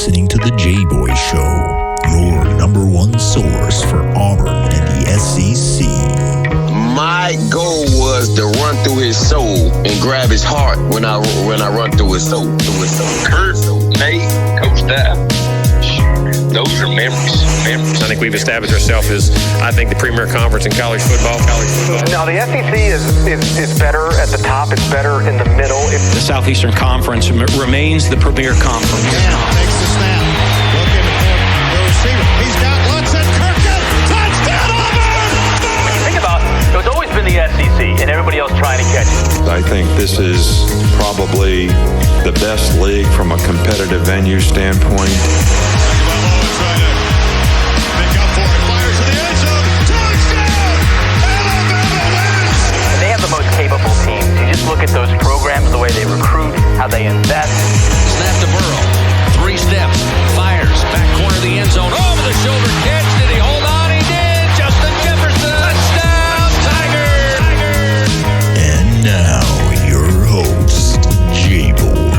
listening to The J-Boy Show, your number one source for Auburn and the SEC. My goal was to run through his soul and grab his heart when I run through his soul. Kurt, Nate, Coach Dab, those are memories. I think we've established ourselves as, I think, the premier conference in college football. Now, the SEC is better at the top. It's better in the middle. The Southeastern Conference remains the premier conference. Now takes the snap. Looking for the receiver. He's got Lutz and Kirkland. Touchdown, Auburn! Think about it. It's always been the SEC and everybody else trying to catch it. I think this is probably the best league from a competitive venue standpoint. Capable teams. You just look at those programs, the way they recruit, how they invest. Snap to Burrow. 3 steps. Fires. Back corner of the end zone. Over the shoulder catch. Did he hold on? He did. Justin Jefferson. Touchdown, Tiger. And now, your host, J-Boy.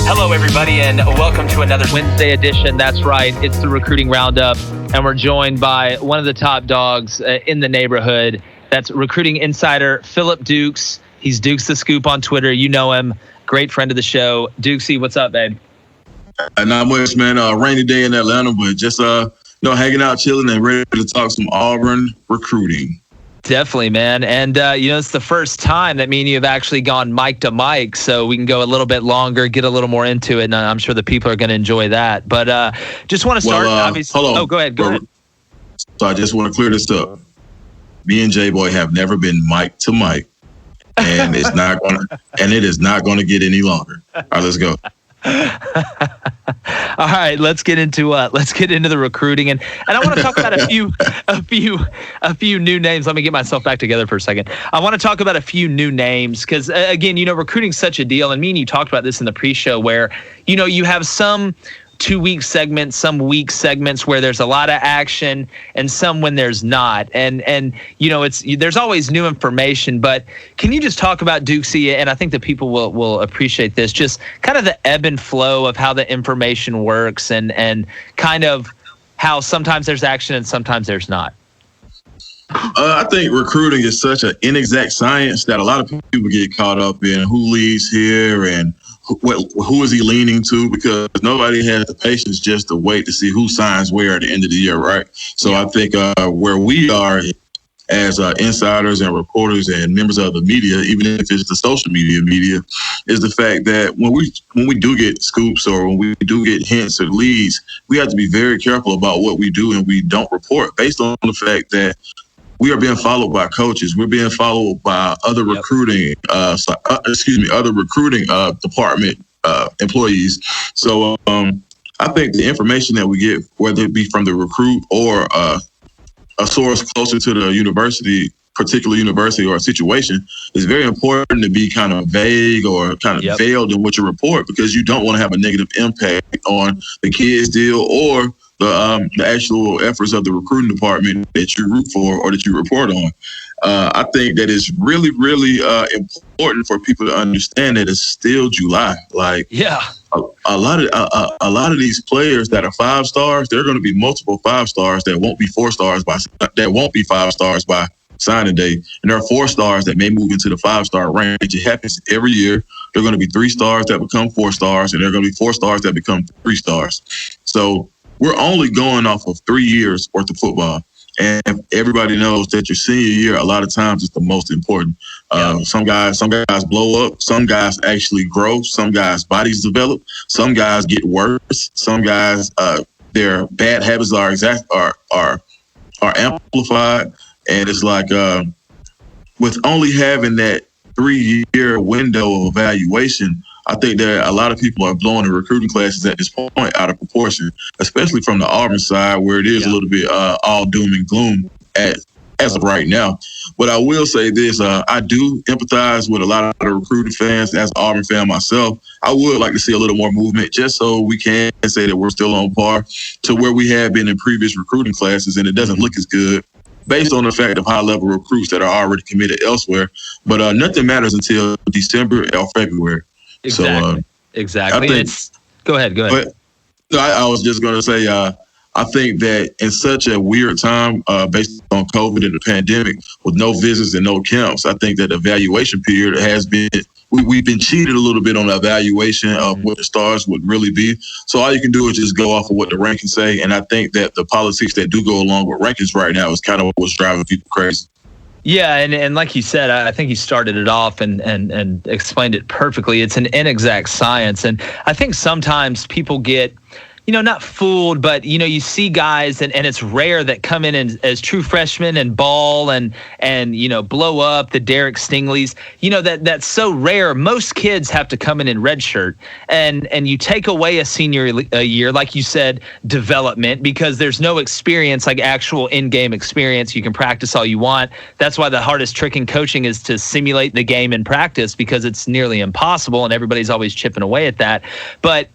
Hello, everybody, and welcome to another Wednesday edition. That's right. It's the Recruiting Roundup, and we're joined by one of the top dogs in the neighborhood. That's recruiting insider Phillip Dukes. He's Dukes the Scoop on Twitter. You know him. Great friend of the show. Dukesy, what's up, babe? Not much, man. Rainy day in Atlanta, but just hanging out, chilling, and ready to talk some Auburn recruiting. Definitely, man. And it's the first time that me and you have actually gone mic to mic, so we can go a little bit longer, get a little more into it, and I'm sure the people are going to enjoy that. But just want to start. Obviously, hold on. Oh, go ahead. So I just want to clear this up. Me and J-Boy have never been mic to mic, and it is not gonna get any longer. All right, let's go. All right, let's get into the recruiting, and I want to talk about a few new names. Let me get myself back together for a second. I want to talk about a few new names because again, recruiting's such a deal, and me and you talked about this in the pre-show where you have some 2-week segments, some week segments where there's a lot of action, and some when there's not. And there's always new information. But can you just talk about Dukesy? And I think the people will appreciate this. Just kind of the ebb and flow of how the information works, and kind of how sometimes there's action and sometimes there's not. I think recruiting is such an inexact science that a lot of people get caught up in who leads here and who is he leaning to, because nobody has the patience just to wait to see who signs where at the end of the year, right? So I think where we are as insiders and reporters and members of the media, even if it's the social media, is the fact that when we do get scoops or when we do get hints or leads, we have to be very careful about what we do and we don't report based on the fact that we are being followed by coaches. We're being followed by other recruiting, other recruiting department employees. So I think the information that we get, whether it be from the recruit or a source closer to the particular university or a situation, is very important to be kind of vague or kind of veiled in what you report, because you don't want to have a negative impact on the kids' deal or the actual efforts of the recruiting department that you root for or that you report on. I think that it's really, really important for people to understand that it's still July. A lot of these players that are 5 stars, there are going to be multiple 5 stars that won't be 4 stars that won't be 5 stars by signing day, and there are 4 stars that may move into the 5-star range. It happens every year. There are going to be 3 stars that become 4 stars, and there are going to be 4 stars that become 3 stars. So we're only going off of 3 years worth of football. And everybody knows that your senior year, a lot of times, is the most important. Some guys blow up. Some guys actually grow. Some guys' bodies develop. Some guys get worse. Some guys, their bad habits are amplified. And it's like with only having that 3-year window of evaluation, I think that a lot of people are blowing the recruiting classes at this point out of proportion, especially from the Auburn side, where it is a little bit all doom and gloom as of right now. But I will say this, I do empathize with a lot of the recruiting fans. As an Auburn fan myself, I would like to see a little more movement just so we can say that we're still on par to where we have been in previous recruiting classes, and it doesn't look as good based on the fact of high-level recruits that are already committed elsewhere. But nothing matters until December or February. Exactly. So, exactly. I think, Go ahead. No, I was just going to say, I think that in such a weird time, based on COVID and the pandemic, with no visits and no camps, I think that the evaluation period has been, we've been cheated a little bit on the evaluation of what the stars would really be. So all you can do is just go off of what the rankings say. And I think that the politics that do go along with rankings right now is kind of what's driving people crazy. Yeah, and like you said, I think he started it off and explained it perfectly. It's an inexact science. And I think sometimes people get, not fooled, but, you see guys, and it's rare that come in as true freshmen and ball and blow up, the Derek Stingleys. That's so rare. Most kids have to come in redshirt, and you take away a senior year, like you said, development, because there's no experience, like actual in-game experience. You can practice all you want. That's why the hardest trick in coaching is to simulate the game in practice, because it's nearly impossible, and everybody's always chipping away at that. But,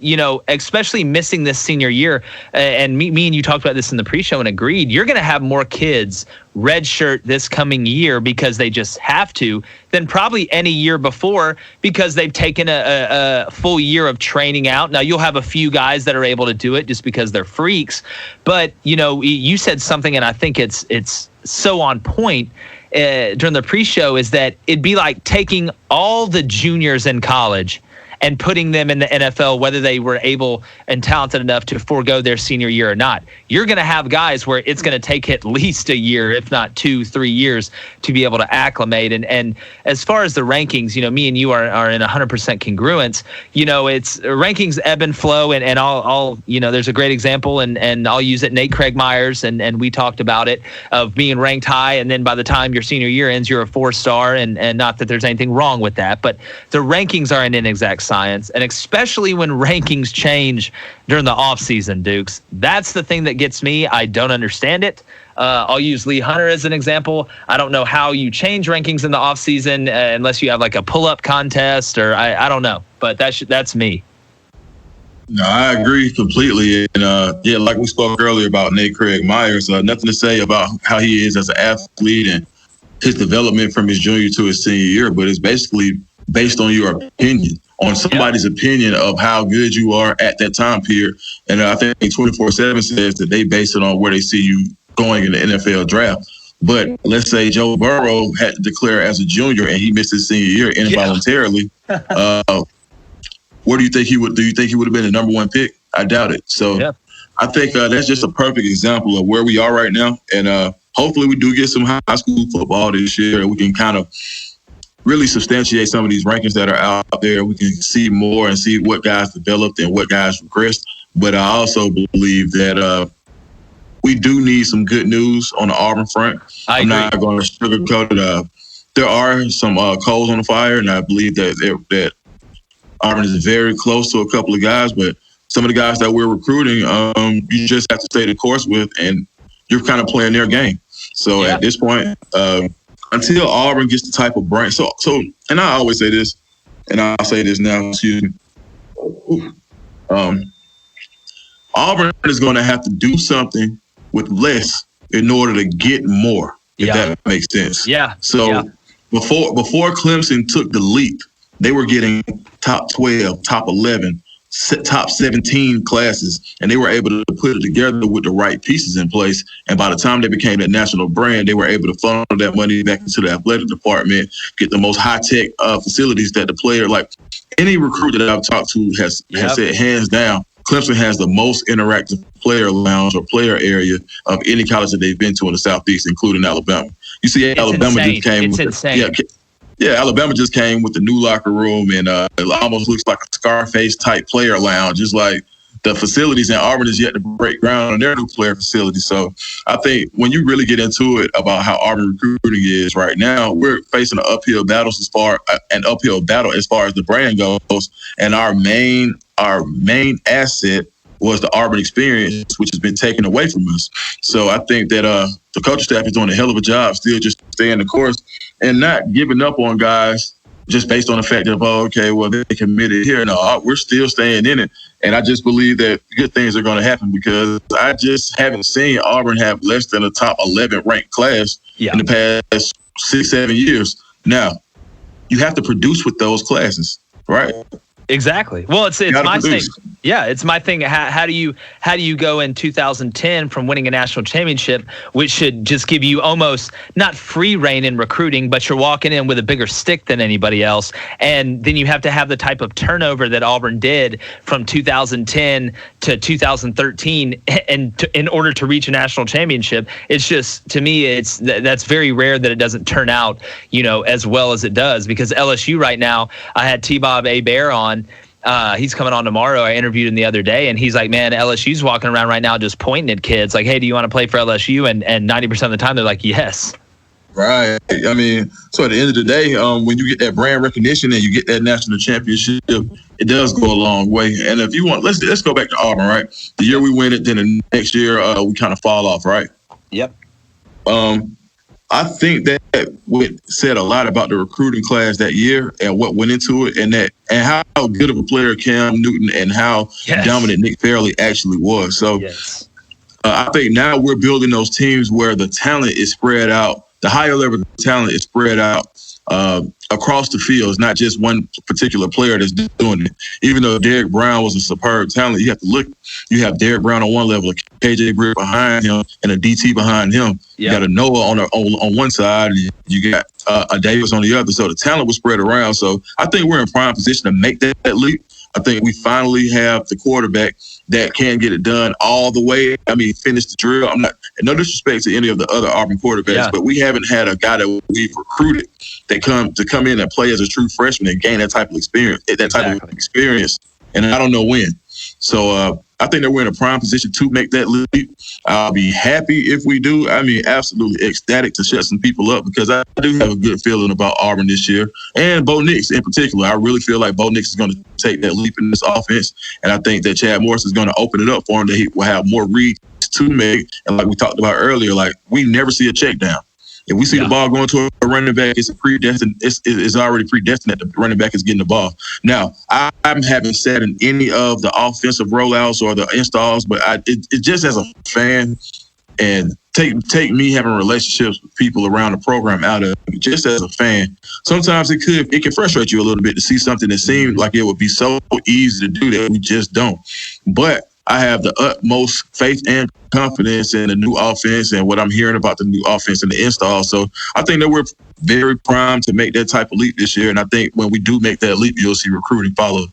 especially missing this senior year, and me and you talked about this in the pre-show and agreed, you're going to have more kids redshirt this coming year because they just have to than probably any year before, because they've taken a full year of training out. Now, you'll have a few guys that are able to do it just because they're freaks, but you said something, and I think it's so on point during the pre-show, is that it'd be like taking all the juniors in college and putting them in the NFL, whether they were able and talented enough to forego their senior year or not. You're going to have guys where it's going to take at least a year, if not 2-3 years, to be able to acclimate. And as far as the rankings, me and you are in 100% congruence. It's rankings ebb and flow, and I'll there's a great example, and I'll use it. Nate Craig Myers, and we talked about it, of being ranked high, and then by the time your senior year ends, you're a 4-star, and not that there's anything wrong with that, but the rankings are an inexact science, and especially when rankings change during the offseason, Dukes. That's the thing that gets me. I don't understand it. I'll use Lee Hunter as an example. I don't know how you change rankings in the offseason unless you have like a pull-up contest, or I don't know. But that's me. No, I agree completely. And like we spoke earlier about Nate Craig Myers, nothing to say about how he is as an athlete and his development from his junior to his senior year, but it's basically based on your opinion, on somebody's opinion of how good you are at that time period. And I think 24/7 says that they base it on where they see you going in the NFL draft. But let's say Joe Burrow had to declare as a junior and he missed his senior year involuntarily. Where do you think he would? Do you think he would have been the number one pick? I doubt it. So I think that's just a perfect example of where we are right now. And hopefully we do get some high school football this year, and we can kind of really substantiate some of these rankings that are out there. We can see more and see what guys developed and what guys regressed. But I also believe that we do need some good news on the Auburn front. I'm not going to sugarcoat it. There are some coals on the fire, and I believe that Auburn is very close to a couple of guys. But some of the guys that we're recruiting, you just have to stay the course with, and you're kind of playing their game. So at this point, until Auburn gets the type of brand, so, and I always say this, and I'll say this now, excuse me. Auburn is going to have to do something with less in order to get more, if that makes sense. So before Clemson took the leap, they were getting top 12, top 11, top 17 classes, and they were able to put it together with the right pieces in place. And by the time they became a national brand, they were able to funnel that money back into the athletic department, get the most high-tech facilities that the player, like any recruit that I've talked to has said, hands down, Clemson has the most interactive player lounge or player area of any college that they've been to in the Southeast, including Alabama. You see, Alabama just came Alabama just came with the new locker room, and it almost looks like a Scarface type player lounge. Just like the facilities in Auburn is yet to break ground on their new player facility. So I think when you really get into it about how Auburn recruiting is right now, we're facing an uphill battle as far as the brand goes. And our main asset was the Auburn experience, which has been taken away from us. So I think that the coaching staff is doing a hell of a job still just staying the course and not giving up on guys just based on the fact that, they committed here. No, we're still staying in it. And I just believe that good things are going to happen, because I just haven't seen Auburn have less than a top 11 ranked class in the past 6-7 years. Now, you have to produce with those classes, right? Exactly. Well, it's my statement. Yeah, it's my thing. How do you go in 2010 from winning a national championship, which should just give you almost not free reign in recruiting, but you're walking in with a bigger stick than anybody else, and then you have to have the type of turnover that Auburn did from 2010 to 2013, and in order to reach a national championship. It's just, to me, that's very rare that it doesn't turn out, as well as it does. Because LSU right now, I had T-Bob Hebert on. He's coming on tomorrow. I interviewed him the other day, and he's like, man, LSU's walking around right now just pointing at kids like, hey, do you want to play for LSU? And 90% of the time they're like, yes. Right. I mean, so at the end of the day, when you get that brand recognition and you get that national championship, it does go a long way. And if you want, let's go back to Auburn, right? The year we win it, then the next year we kind of fall off, right? Yep. I think that said a lot about the recruiting class that year and what went into it, and how good of a player Cam Newton and how dominant Nick Fairley actually was. So I think now we're building those teams where the talent is spread out. The higher level talent is spread out across the field. It's not just one particular player that's doing it. Even though Derrick Brown was a superb talent, you have to look. You have Derrick Brown on one level, KJ Britt behind him, and a DT behind him. You got a Noah on one side, and you got a Davis on the other. So the talent was spread around. So I think we're in prime position to make that leap. I think we finally have the quarterback that can get it done all the way. I mean, finish the drill. I'm not, no disrespect to any of the other Auburn quarterbacks, but we haven't had a guy that we've recruited that come in and play as a true freshman and gain that type of experience. And I don't know when. So I think that we're in a prime position to make that leap. I'll be happy if we do. I mean, absolutely ecstatic to shut some people up, because I do have a good feeling about Auburn this year, and Bo Nix in particular. I really feel like Bo Nix is going to take that leap in this offense, and I think that Chad Morris is going to open it up for him, that he will have more reads to make. And like we talked about earlier, like, we never see a check down. If we see the ball going to a running back, it's already predestined that the running back is getting the ball. Now, I haven't sat in any of the offensive rollouts or the installs, but it just as a fan, and take me having relationships with people around the program out of it, just as a fan, sometimes it can frustrate you a little bit to see something that seemed like it would be so easy to do that we just don't. But I have the utmost faith and confidence in the new offense and what I'm hearing about the new offense and the install. So I think that we're very primed to make that type of leap this year. And I think when we do make that leap, you'll see recruiting follow.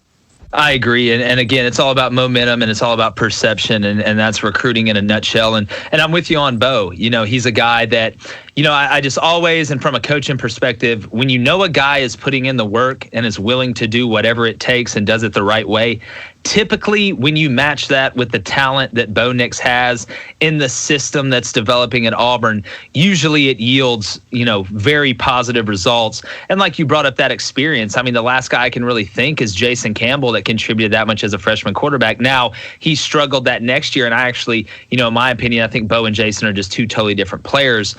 I agree. And again, it's all about momentum, and it's all about perception, and that's recruiting in a nutshell. And I'm with you on Bo. He's a guy that, I just always, and from a coaching perspective, when you know a guy is putting in the work and is willing to do whatever it takes and does it the right way, typically when you match that with the talent that Bo Nix has in the system that's developing at Auburn, usually it yields, very positive results. And like you brought up that experience, I mean, the last guy I can really think is Jason Campbell, that contributed that much as a freshman quarterback. Now, he struggled that next year, and I actually, in my opinion, I think Bo and Jason are just two totally different players.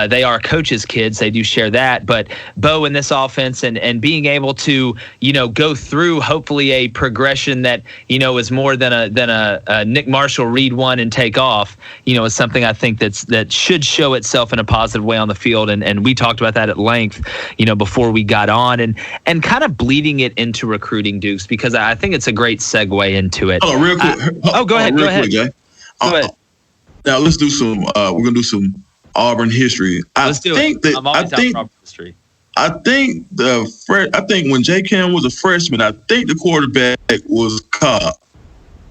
They are coaches' kids. They do share that. But Bo in this offense and being able to, go through hopefully a progression that, is more than a Nick Marshall read one and take off, is something I think that should show itself in a positive way on the field. And we talked about that at length, before we got on, and kind of bleeding it into recruiting, Dukes, because I think it's a great segue into it. Oh, real quick. Go ahead. Quick, Jay. Go ahead. Now let's do some. We're gonna do some Auburn history. Let's do it. I'm always down for Auburn history. I think when J. Cam was a freshman, I think the quarterback was Cobb.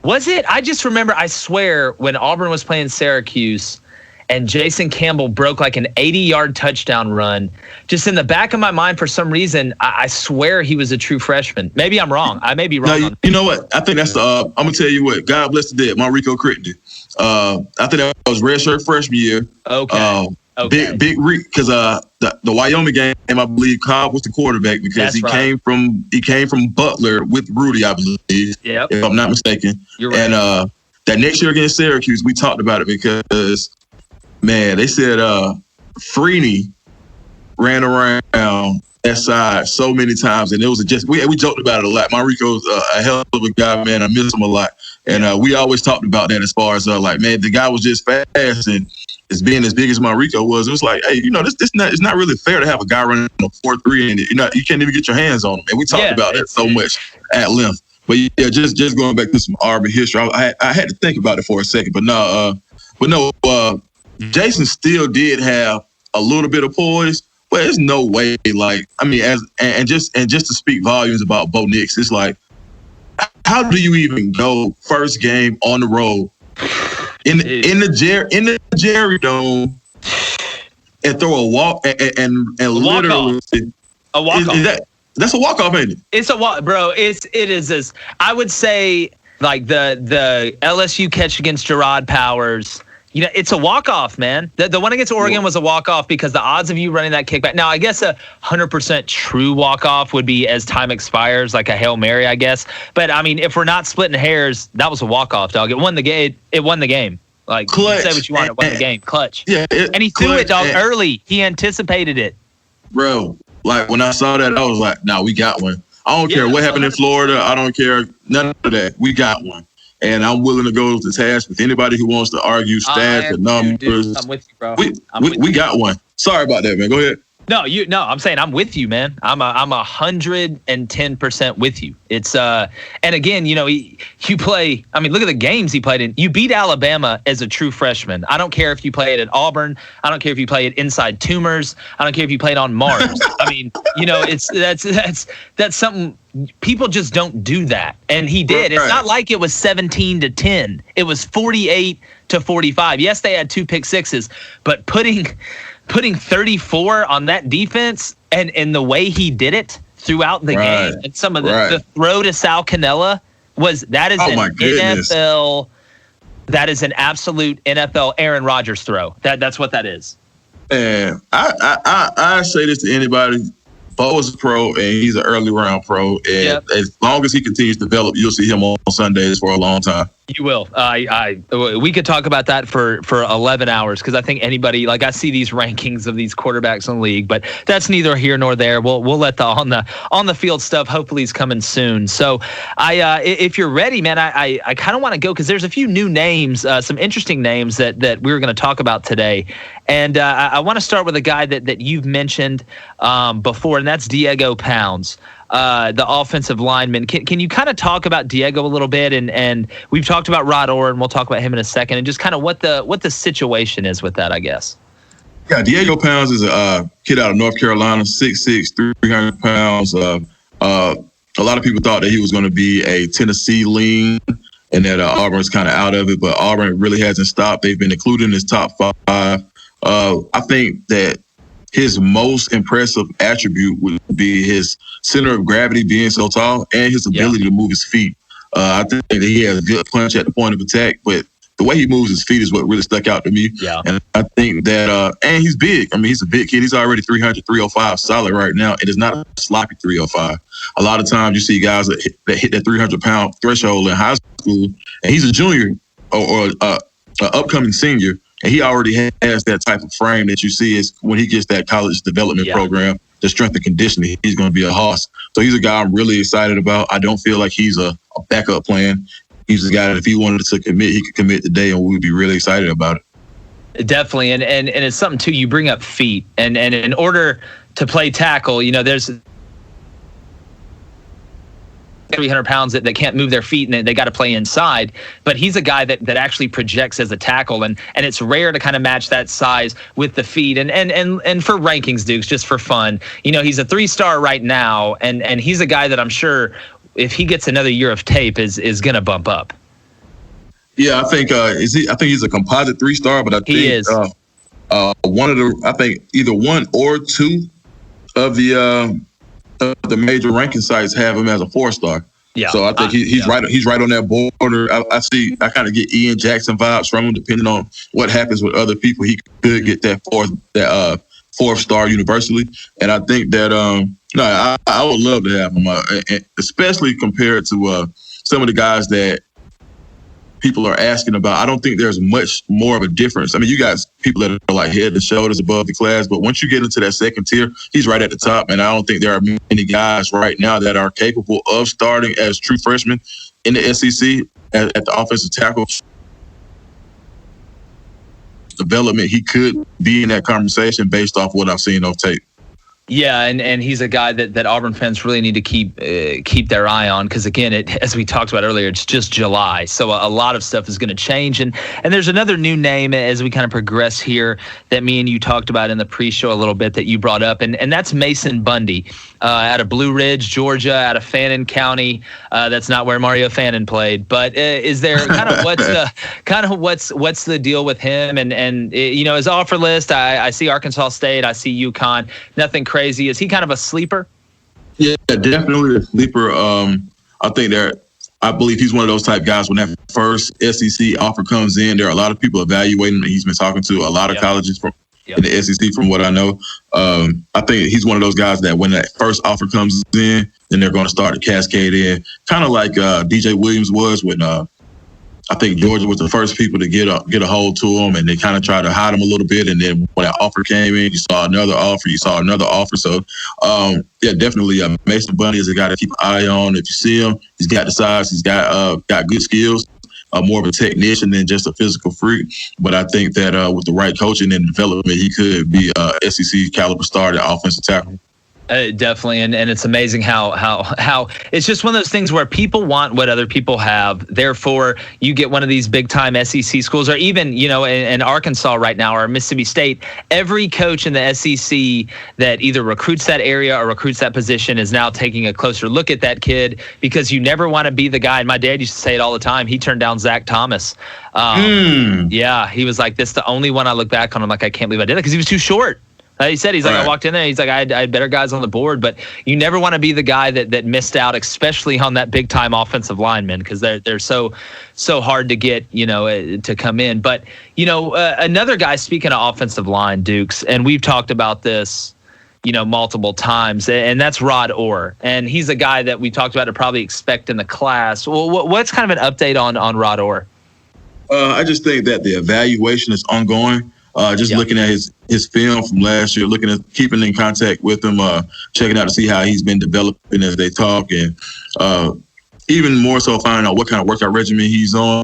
Was it? I just remember, I swear, when Auburn was playing Syracuse and Jason Campbell broke like an 80-yard touchdown run, just in the back of my mind, for some reason, I swear he was a true freshman. Maybe I'm wrong. I may be wrong. Now, you know what? I think that's I'm going to tell you what. God bless the dead. Monrico Crittenden. I think that was redshirt freshman year. Okay. Big because the Wyoming game, I believe Cobb was the quarterback, because he came from Butler with Rudy, I believe. Yep. If I'm not mistaken. You're right. And that next year against Syracuse, we talked about it because, man, they said Freeney ran around that side so many times, and it was we joked about it a lot. Monrico's a hell of a guy, man. I miss him a lot, and we always talked about that as far as man, the guy was just fast, and as being as big as Monrico was, it was like, hey, it's not really fair to have a guy running a 4.3 and you can't even get your hands on him. And we talked about that so much at length. But yeah, just going back to some Auburn history, I had to think about it for a second. But no, Jason still did have a little bit of poise. But there's no way, like, I mean, just to speak volumes about Bo Nix, it's like, how do you even go first game on the road in the Jerry Dome and throw a walk and literally a walk off? That's a walk off, ain't it? It's a walk, bro. It is this. I would say like the LSU catch against Gerard Powers. You know, it's a walk-off, man. The one against Oregon was a walk-off because the odds of you running that kickback. Now, I guess a 100% true walk-off would be as time expires, like a Hail Mary, I guess. But, I mean, if we're not splitting hairs, that was a walk-off, dog. It won the game. It won the game. Like, clutch. You can say what you want. It won the game. Clutch. Yeah. And he threw it, dog, early. He anticipated it. Bro, like, when I saw that, I was like, nah, we got one. I don't care what happened in Florida. I don't care. None of that. We got one. And I'm willing to go to task with anybody who wants to argue stats and numbers. I'm with you, bro. We got one. Sorry about that, man. Go ahead. No, I'm saying I'm with you, man. I'm 110% with you. It's and again, you know, you play. I mean, look at the games he played in. You beat Alabama as a true freshman. I don't care if you play it at Auburn. I don't care if you play it inside Tumors. I don't care if you played on Mars. I mean, you know, that's something people just don't do that, and he did. It's not like it was 17-10. It was 48-45. Yes, they had 2 pick sixes, but putting 34 on that defense and the way he did it throughout the game and some of the throw to Sal Cannella that is an NFL. That is an absolute NFL Aaron Rodgers throw. That's what that is. And I say this to anybody. Bo is a pro, and he's an early round pro. And as long as he continues to develop, you'll see him on Sundays for a long time. You will. We could talk about that for 11 hours because I think anybody, like I see these rankings of these quarterbacks in the league, but that's neither here nor there. We'll let the on the field stuff hopefully is coming soon. So if you're ready, man, I kind of want to go because there's a few new names, some interesting names that we were going to talk about today. And I want to start with a guy that you've mentioned before, and that's Diego Pounds, the offensive lineman. Can you kind of talk about Diego a little bit? And we've talked about Rod Orr, and we'll talk about him in a second, and just kind of what the situation is with that, I guess. Yeah, Diego Pounds is a kid out of North Carolina, 6'6", 300 pounds. A lot of people thought that he was going to be a Tennessee lean and that Auburn's kind of out of it, but Auburn really hasn't stopped. They've been included in his top 5. I think that his most impressive attribute would be his center of gravity being so tall and his ability to move his feet. I think that he has a good punch at the point of attack, but the way he moves his feet is what really stuck out to me. Yeah. And I think that, and he's big. I mean, he's a big kid. He's already 300, 305 solid right now. It is not a sloppy 305. A lot of times you see guys that hit that 300-pound threshold in high school, and he's a junior or an upcoming senior, and he already has that type of frame that you see is when he gets that college development program, the strength and conditioning, he's going to be a hoss. So he's a guy I'm really excited about. I don't feel like he's a backup plan. He's a guy that if he wanted to commit, he could commit today, and we'd be really excited about it. Definitely, and it's something too. You bring up feet, and in order to play tackle, you know, there's 300 pounds that can't move their feet and they got to play inside. But he's a guy that actually projects as a tackle, and it's rare to kind of match that size with the feet. And for rankings, Dukes, just for fun, you know, he's a 3-star right now, and he's a guy that I'm sure if he gets another year of tape is going to bump up. Yeah, I think I think he's a composite 3-star, but I think he is one of the, I think either 1 or 2 of the major ranking sites have him as a 4-star. Yeah. So I think he's right. He's right on that border. I kind of get Ian Jackson vibes from him, depending on what happens with other people. He could get that 4-star universally, and I think that I would love to have him, especially compared to some of the guys that people are asking about. I don't think there's much more of a difference. I mean, you got people that are like head and shoulders above the class, but once you get into that second tier, he's right at the top. And I don't think there are many guys right now that are capable of starting as true freshmen in the SEC at the offensive tackle development. He could be in that conversation based off what I've seen on tape. Yeah, and he's a guy that Auburn fans really need to keep their eye on, because again, as we talked about earlier, it's just July, so a lot of stuff is going to change. And there's another new name as we kind of progress here that me and you talked about in the pre-show a little bit that you brought up, and that's Mason Bundy out of Blue Ridge, Georgia, out of Fannin County. That's not where Mario Fannin played, but is there what's the deal with him? And his offer list, I see Arkansas State, I see UConn, nothing crazy. Is he kind of a sleeper? Yeah, definitely a sleeper. I believe he's one of those type guys. When that first SEC offer comes in, there are a lot of people evaluating him. He's been talking to a lot of colleges in the SEC, from what I know. I think he's one of those guys that when that first offer comes in, then they're going to start to cascade in, kind of like DJ Williams was when I think Georgia was the first people to get a hold to him, and they kind of tried to hide him a little bit. And then when that offer came in, you saw another offer. So, definitely Mason Bundy is a guy to keep an eye on. If you see him, he's got the size, he's got good skills, more of a technician than just a physical freak. But I think that with the right coaching and development, he could be a SEC caliber starter offensive tackle. Definitely, and it's amazing how it's just one of those things where people want what other people have. Therefore, you get one of these big time SEC schools, or even in Arkansas right now, or Mississippi State. Every coach in the SEC that either recruits that area or recruits that position is now taking a closer look at that kid, because you never want to be the guy. And my dad used to say it all the time. He turned down Zach Thomas. Yeah, he was like, "This is the only one I look back on. I'm like, I can't believe I did that because he was too short." He said, he's like, I walked in there, he's like, I had better guys on the board, but you never want to be the guy that missed out, especially on that big time offensive lineman, because they're so hard to get, to come in. But, another guy, speaking of offensive line, Dukes, and we've talked about this, multiple times, and that's Rod Orr. And he's a guy that we talked about to probably expect in the class. Well, what's kind of an update on Rod Orr? I just think that the evaluation is ongoing. Looking at his film from last year, looking at keeping in contact with him, checking out to see how he's been developing as they talk, and even more so finding out what kind of workout regimen he's on.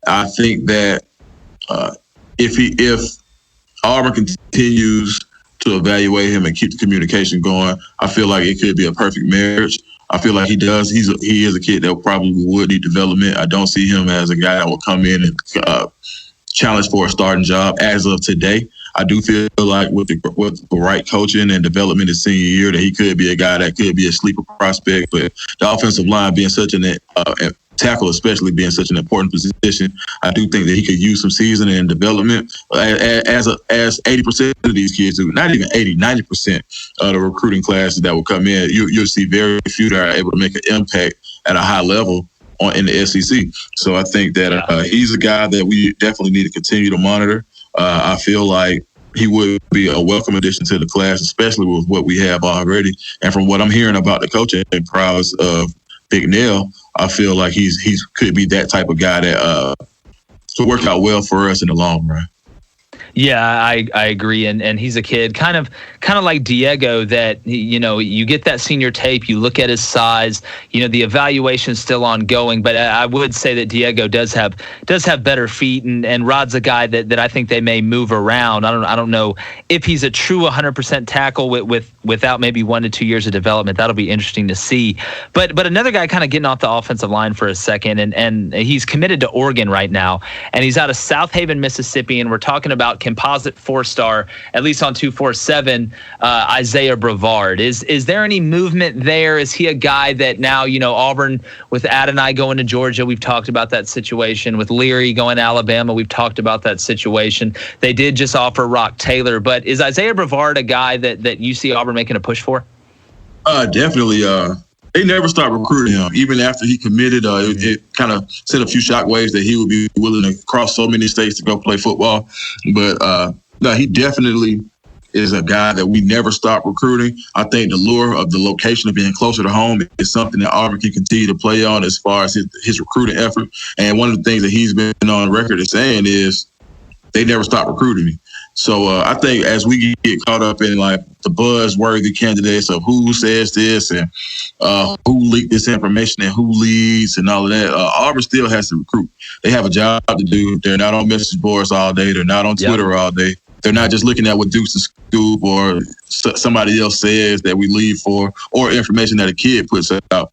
I think that if Auburn continues to evaluate him and keep the communication going, I feel like it could be a perfect marriage. I feel like he does. He is a kid that probably would need development. I don't see him as a guy that will come in and challenge for a starting job as of today. I do feel like with the right coaching and development his senior year, that he could be a guy that could be a sleeper prospect. But the offensive line being such an tackle, especially being such an important position, I do think that he could use some seasoning and development. As 80% of these kids do, not even 80, 90% of the recruiting classes that will come in, you'll see very few that are able to make an impact at a high level in the SEC. So I think that he's a guy that we definitely need to continue to monitor. I feel like he would be a welcome addition to the class, especially with what we have already. And from what I'm hearing about the coaching prowess of Big Nell, I feel like he's could be that type of guy that could work out well for us in the long run. Yeah, I agree, and he's a kid kind of like Diego, that you get that senior tape, you look at his size, the evaluation's still ongoing, but I would say that Diego does have better feet, and Rod's a guy that I think they may move around. I don't know if he's a true 100% tackle without maybe 1 to 2 years of development. That'll be interesting to see. But another guy, kind of getting off the offensive line for a second, and he's committed to Oregon right now, and he's out of South Haven, Mississippi, and we're talking about composite 4-star, at least on 247, Isaiah Brevard. Is there any movement there? Is he a guy that now, Auburn, with Adonai going to Georgia, we've talked about that situation. With Leary going to Alabama, we've talked about that situation. They did just offer Rock Taylor, but is Isaiah Brevard a guy that you see Auburn making a push for? Definitely. They never stopped recruiting him. Even after he committed, it kind of sent a few shockwaves that he would be willing to cross so many states to go play football. But no, he definitely is a guy that we never stop recruiting. I think the lure of the location of being closer to home is something that Auburn can continue to play on as far as his recruiting effort. And one of the things that he's been on record as saying is they never stop recruiting me. So I think as we get caught up in like the buzzworthy candidates of who says this and who leaked this information and who leads and all of that, Auburn still has to recruit. They have a job to do. They're not on message boards all day. They're not on Twitter all day. they're not just looking at what Dukes is scoop or somebody else says that we leave for, or information that a kid puts out.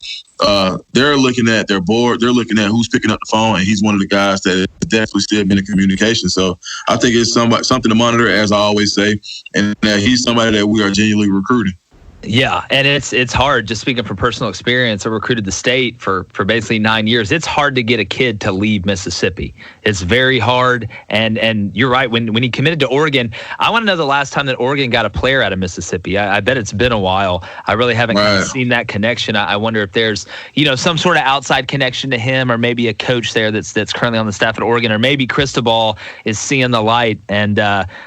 They're looking at their board. They're looking at who's picking up the phone, and he's one of the guys that has definitely still been in communication. So I think it's something to monitor, as I always say, and he's somebody that we are genuinely recruiting. Yeah, and it's hard. Just speaking from personal experience, I recruited the state for basically 9 years. It's hard to get a kid to leave Mississippi. It's very hard, and you're right. When he committed to Oregon, I want to know the last time that Oregon got a player out of Mississippi. I bet it's been a while. I really haven't kind of seen that connection. I wonder if there's some sort of outside connection to him, or maybe a coach there that's currently on the staff at Oregon, or maybe Cristobal is seeing the light and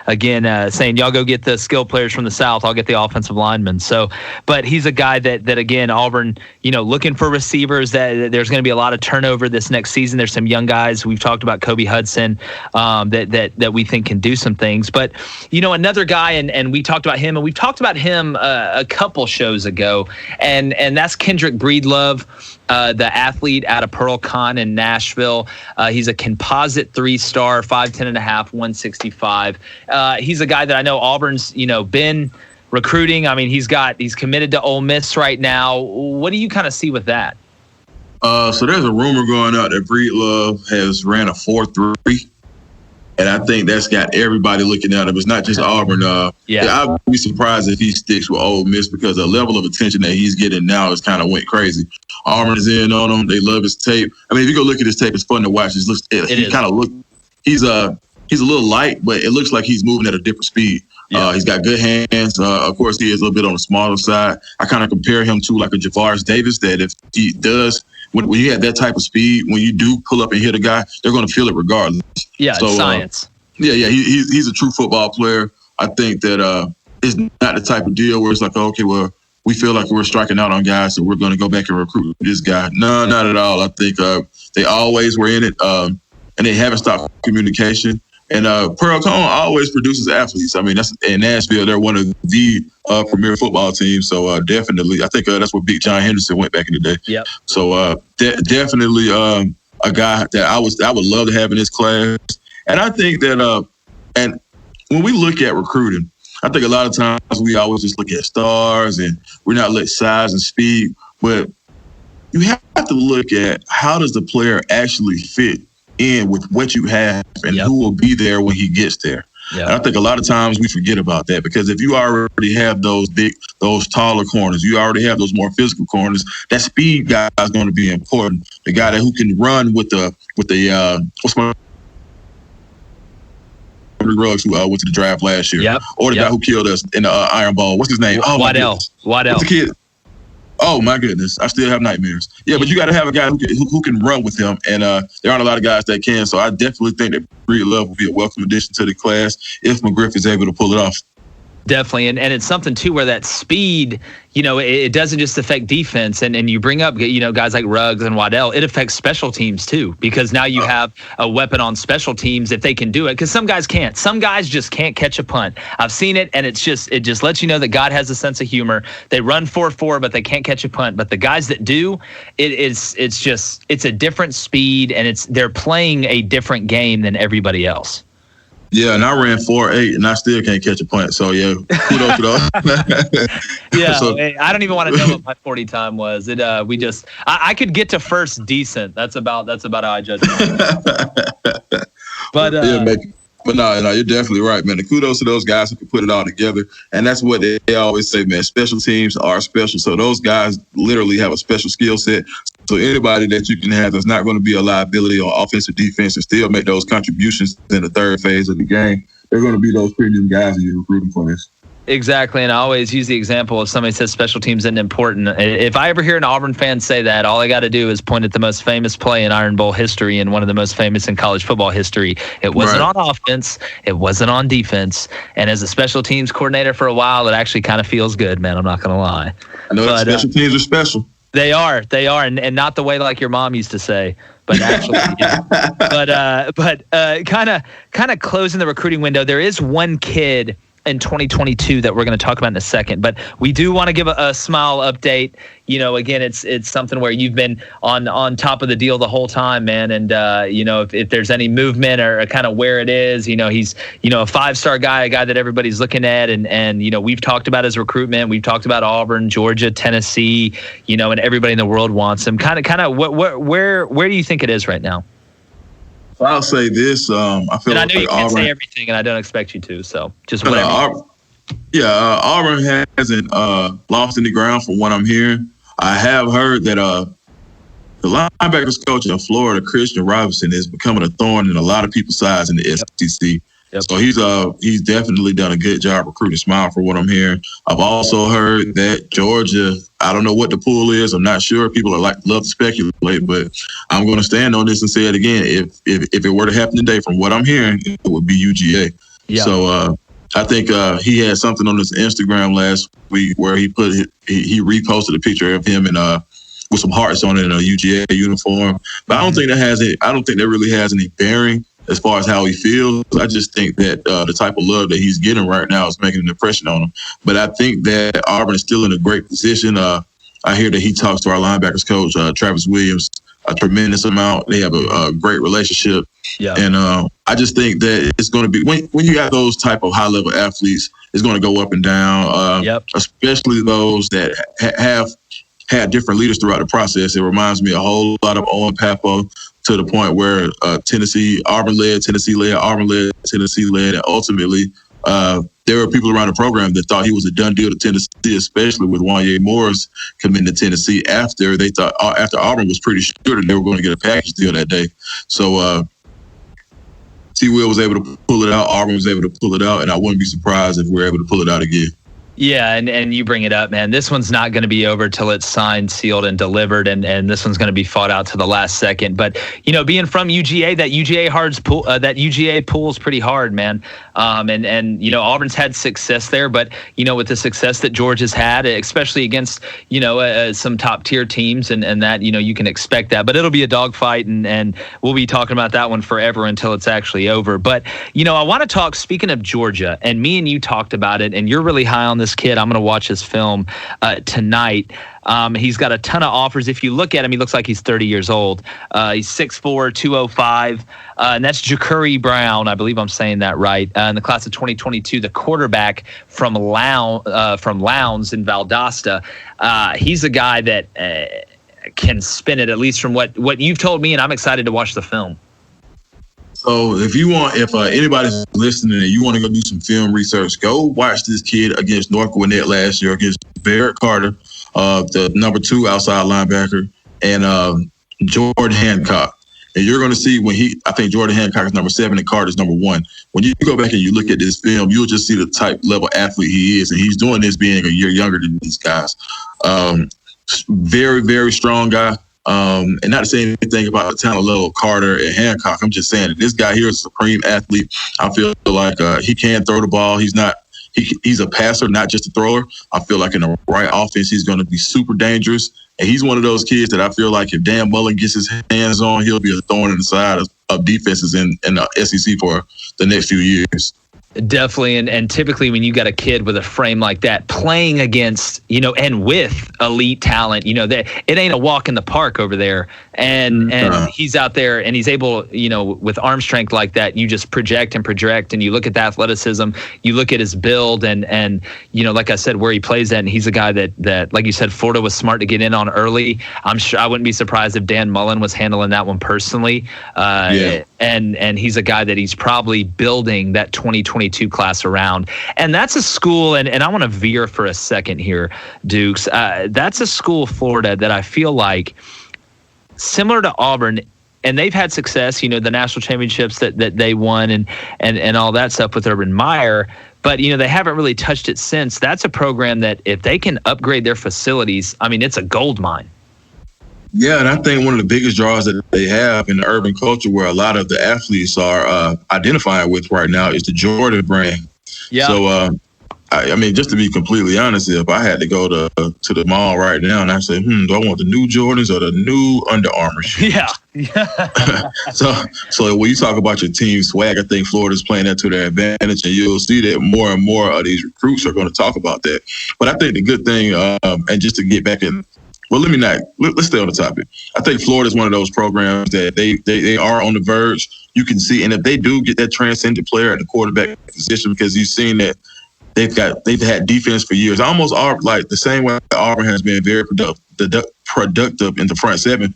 again saying, y'all go get the skill players from the South. I'll get the offensive linemen. So. But he's a guy that again, Auburn, looking for receivers. That there's going to be a lot of turnover this next season. There's some young guys. We've talked about Kobe Hudson that we think can do some things. But another guy, and we talked about him, and we've talked about him a couple shows ago, and that's Kendrick Breedlove, the athlete out of Pearl Con in Nashville. He's a composite 3-star, 5'10 and a half, 165. He's a guy that I know Auburn's been recruiting. I mean, he's committed to Ole Miss right now. What do you kind of see with that? So there's a rumor going out that Breedlove has ran a 4.3, and I think that's got everybody looking at him. It's not just Auburn. I'd be surprised if he sticks with Ole Miss, because the level of attention that he's getting now is kind of went crazy. Auburn is in on him. They love his tape. I mean, if you go look at his tape, it's fun to watch. He's a little light, but it looks like he's moving at a different speed. Yeah. He's got good hands. Of course, he is a little bit on the smaller side. I kind of compare him to like a Javaris Davis, that if he does, when you have that type of speed, when you do pull up and hit a guy, they're going to feel it regardless. Yeah, so, it's science. He's a true football player. I think that it's not the type of deal where it's like, okay, well, we feel like we're striking out on guys, so we're going to go back and recruit this guy. No, not at all. I think they always were in it, and they haven't stopped communication. And Pearl Con always produces athletes. I mean, that's in Nashville. They're one of the premier football teams. So definitely, I think that's where Big John Henderson went back in the day. Yep. So definitely a guy that I would love to have in this class. And I think that and when we look at recruiting, I think a lot of times we always just look at stars and we're not looking at size and speed. But you have to look at how does the player actually fit in with what you have and who will be there when he gets there. Yep. And I think a lot of times we forget about that, because if you already have those taller corners, you already have those more physical corners, that speed guy is going to be important. The guy who can run with the what's my Ruggs, who went to the draft last year, or the guy who killed us in the Iron Bowl. What's his name? Waddell. It's a kid. Oh, my goodness. I still have nightmares. Yeah, but you got to have a guy who can run with him, and there aren't a lot of guys that can. So I definitely think that Breedlove will be a welcome addition to the class if McGriff is able to pull it off. Definitely. And it's something, too, where that speed, it doesn't just affect defense. And you bring up, guys like Ruggs and Waddell. It affects special teams, too, because now you have a weapon on special teams if they can do it, because some guys can't. Some guys just can't catch a punt. I've seen it, and it just lets you know that God has a sense of humor. They run 4.4, but they can't catch a punt. But the guys that do, it's a different speed, and they're playing a different game than everybody else. Yeah, and I ran 4.8, and I still can't catch a punt. So, yeah, kudos to those. Yeah, so, I don't even want to know what my 40 time was. I could get to first decent. That's about how I judge it. But no, you're definitely right, man. And kudos to those guys who can put it all together. And that's what they always say, man. Special teams are special. So those guys literally have a special skill set. So anybody that you can have that's not going to be a liability on offense or defense and still make those contributions in the third phase of the game, they're going to be those premium guys that you're recruiting for this. Exactly, and I always use the example of somebody says special teams isn't important. If I ever hear an Auburn fan say that, all I got to do is point at the most famous play in Iron Bowl history and one of the most famous in college football history. It wasn't on offense, it wasn't on defense, and as a special teams coordinator for a while, it actually kind of feels good, man. I'm not going to lie. I know that special teams are special. They are, and not the way like your mom used to say, but actually, but kind of closing the recruiting window. There is one kid in 2022 that we're going to talk about in a second. But we do want to give a smile update. You know, again, it's something where you've been on top of the deal the whole time, man. And, you know, if there's any movement or kind of where it is, you know, he's, you know, a 5-star guy, a guy that everybody's looking at. And, you know, we've talked about his recruitment. We've talked about Auburn, Georgia, Tennessee, you know, and everybody in the world wants him. Kind of where do you think it is right now? I'll say this. I feel and I like know you can't Auburn, say everything, and I don't expect you to. So just whatever. Auburn hasn't lost any ground from what I'm hearing. I have heard that the linebackers coach in Florida, Christian Robinson, is becoming a thorn in a lot of people's sides in the SEC. Yep. So he's definitely done a good job recruiting Smile for what I'm hearing. I've also heard that Georgia, I don't know what the pool is. I'm not sure. People love to speculate, but I'm going to stand on this and say it again. If it were to happen today, from what I'm hearing, it would be UGA. Yeah. So I think he had something on his Instagram last week where he reposted a picture of him and with some hearts on it in a UGA uniform. But I don't think that really has any bearing as far as how he feels. I just think that the type of love that he's getting right now is making an impression on him. But I think that Auburn is still in a great position. I hear that he talks to our linebackers coach, Travis Williams, a tremendous amount. They have a great relationship. Yeah. And I just think that it's going to be, when you got those type of high-level athletes, it's going to go up and down, especially those that have had different leaders throughout the process. It reminds me a whole lot of Owen Pappo, to the point where Auburn led, Tennessee led, Auburn led, Tennessee led, and ultimately there were people around the program that thought he was a done deal to Tennessee, especially with Wanye Morris coming to Tennessee after Auburn was pretty sure that they were going to get a package deal that day. So T-Will was able to pull it out, Auburn was able to pull it out, and I wouldn't be surprised if we're able to pull it out again. Yeah, and you bring it up, man. This one's not going to be over till it's signed, sealed, and delivered, and this one's going to be fought out to the last second. But you know, being from UGA, that UGA pool is pretty hard, man. And you know, Auburn's had success there, but you know, with the success that Georgia's had, especially against some top tier teams, and that, you know, you can expect that. But it'll be a dogfight, and we'll be talking about that one forever until it's actually over. But you know, I want to talk. Speaking of Georgia, and me and you talked about it, and you're really high on this kid. I'm going to watch his film tonight. He's got a ton of offers. If you look at him, he looks like he's 30 years old. He's 6'4", 205, and that's Jacuri Brown. I believe I'm saying that right. In the class of 2022, the quarterback from Lowndes in Valdosta. He's a guy that can spin it, at least from what you've told me, and I'm excited to watch the film. So if anybody's listening and you want to go do some film research, go watch this kid against North Gwinnett last year against Barrett Carter, the number 2 outside linebacker, and Jordan Hancock. And you're going to see I think Jordan Hancock is number 7 and Carter's number 1. When you go back and you look at this film, you'll just see the type level athlete he is. And he's doing this being a year younger than these guys. Very, very strong guy. And not to say anything about the talent level of Carter and Hancock. I'm just saying that this guy here is a supreme athlete. I feel like he can throw the ball. He's a passer, not just a thrower. I feel like in the right offense, he's going to be super dangerous. And he's one of those kids that I feel like if Dan Mullen gets his hands on, he'll be a thorn in the side of defenses in the SEC for the next few years. Definitely, and typically when you got a kid with a frame like that playing against, and with elite talent, that it ain't a walk in the park over there. And he's out there and he's able, with arm strength like that, you just project and you look at the athleticism, you look at his build and like I said, where he plays at, and he's a guy that like you said, Florida was smart to get in on early. I'm sure I wouldn't be surprised if Dan Mullen was handling that one personally. And he's a guy that he's probably building that 2022 class around. And that's a school, and I want to veer for a second here, Dukes. That's a school, Florida, that I feel like, similar to Auburn, and they've had success, the national championships that they won and all that stuff with Urban Meyer, but, they haven't really touched it since. That's a program that if they can upgrade their facilities, it's a gold mine. Yeah, and I think one of the biggest draws that they have in the urban culture where a lot of the athletes are identifying with right now is the Jordan brand. Yeah. So I mean, just to be completely honest, if I had to go to the mall right now and I say, do I want the new Jordans or the new Under Armour shoes? Yeah. So when you talk about your team swag, I think Florida's playing that to their advantage, and you'll see that more and more of these recruits are going to talk about that. But I think the good thing, and just to get back in, well, let's stay on the topic. I think Florida is one of those programs that they are on the verge. You can see, and if they do get that transcendent player at the quarterback position, because you've seen that they've had defense for years, almost like the same way Auburn has been very productive in the front seven.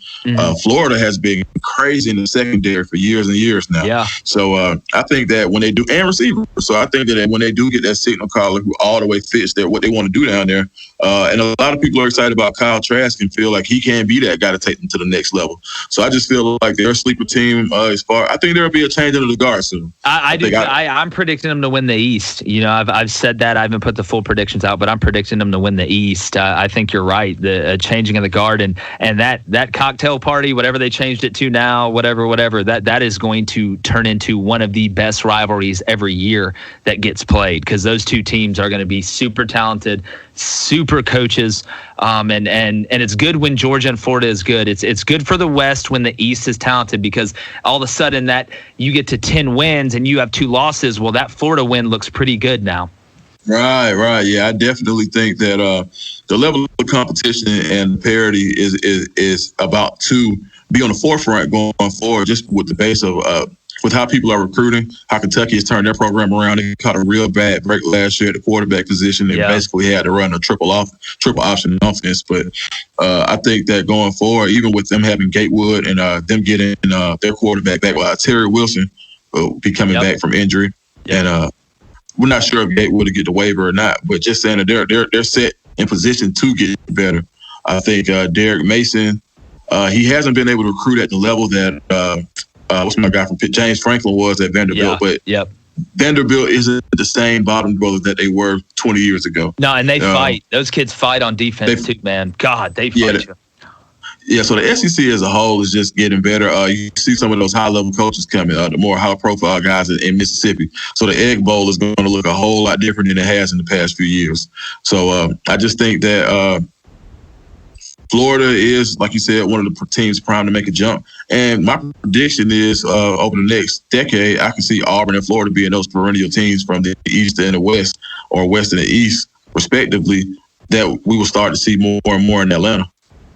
Florida has been crazy in the secondary for years and years now. Yeah. So I think that when they do, and receivers, so I think that when they do get that signal caller who all the way fits what they want to do down there, and a lot of people are excited about Kyle Trask and feel like he can be that guy to take them to the next level. So I just feel like they're a sleeper team as far. I think there'll be a change into the guard soon. I'm predicting them to win the East. You know, I've said that. I haven't put the full predictions out, but I'm predicting them to win the East. I think you're right. The changing of the guard and that cocktail party, whatever they changed it to now, whatever, that is going to turn into one of the best rivalries every year that gets played, because those two teams are going to be super talented, super coaches, and it's good when Georgia and Florida is good. It's good for the West when the East is talented, because all of a sudden that you get to 10 wins and you have 2 losses. Well, that Florida win looks pretty good now. Right. Yeah, I definitely think that the level of competition and parity is about to be on the forefront going forward, just with the base of with how people are recruiting, how Kentucky has turned their program around. They caught a real bad break last year at the quarterback position. They basically had to run a triple option offense. But I think that going forward, even with them having Gatewood and them getting their quarterback back, Terry Wilson will be coming back from injury. And we're not sure if Gatewood will get the waiver or not, but just saying that they're set in position to get better. I think Derek Mason, he hasn't been able to recruit at the level that what's my guy from Pitt, James Franklin was at Vanderbilt. But Vanderbilt isn't the same bottom dwellers that they were 20 years ago. No, and they fight. Those kids fight on defense too, man. God, they fight you. Yeah, so the SEC as a whole is just getting better. You see some of those high-level coaches coming, the more high-profile guys in Mississippi. So the Egg Bowl is going to look a whole lot different than it has in the past few years. So I just think that Florida is, like you said, one of the teams primed to make a jump. And my prediction is over the next decade, I can see Auburn and Florida being those perennial teams from the East and the West, or West and the East, respectively, that we will start to see more and more in Atlanta.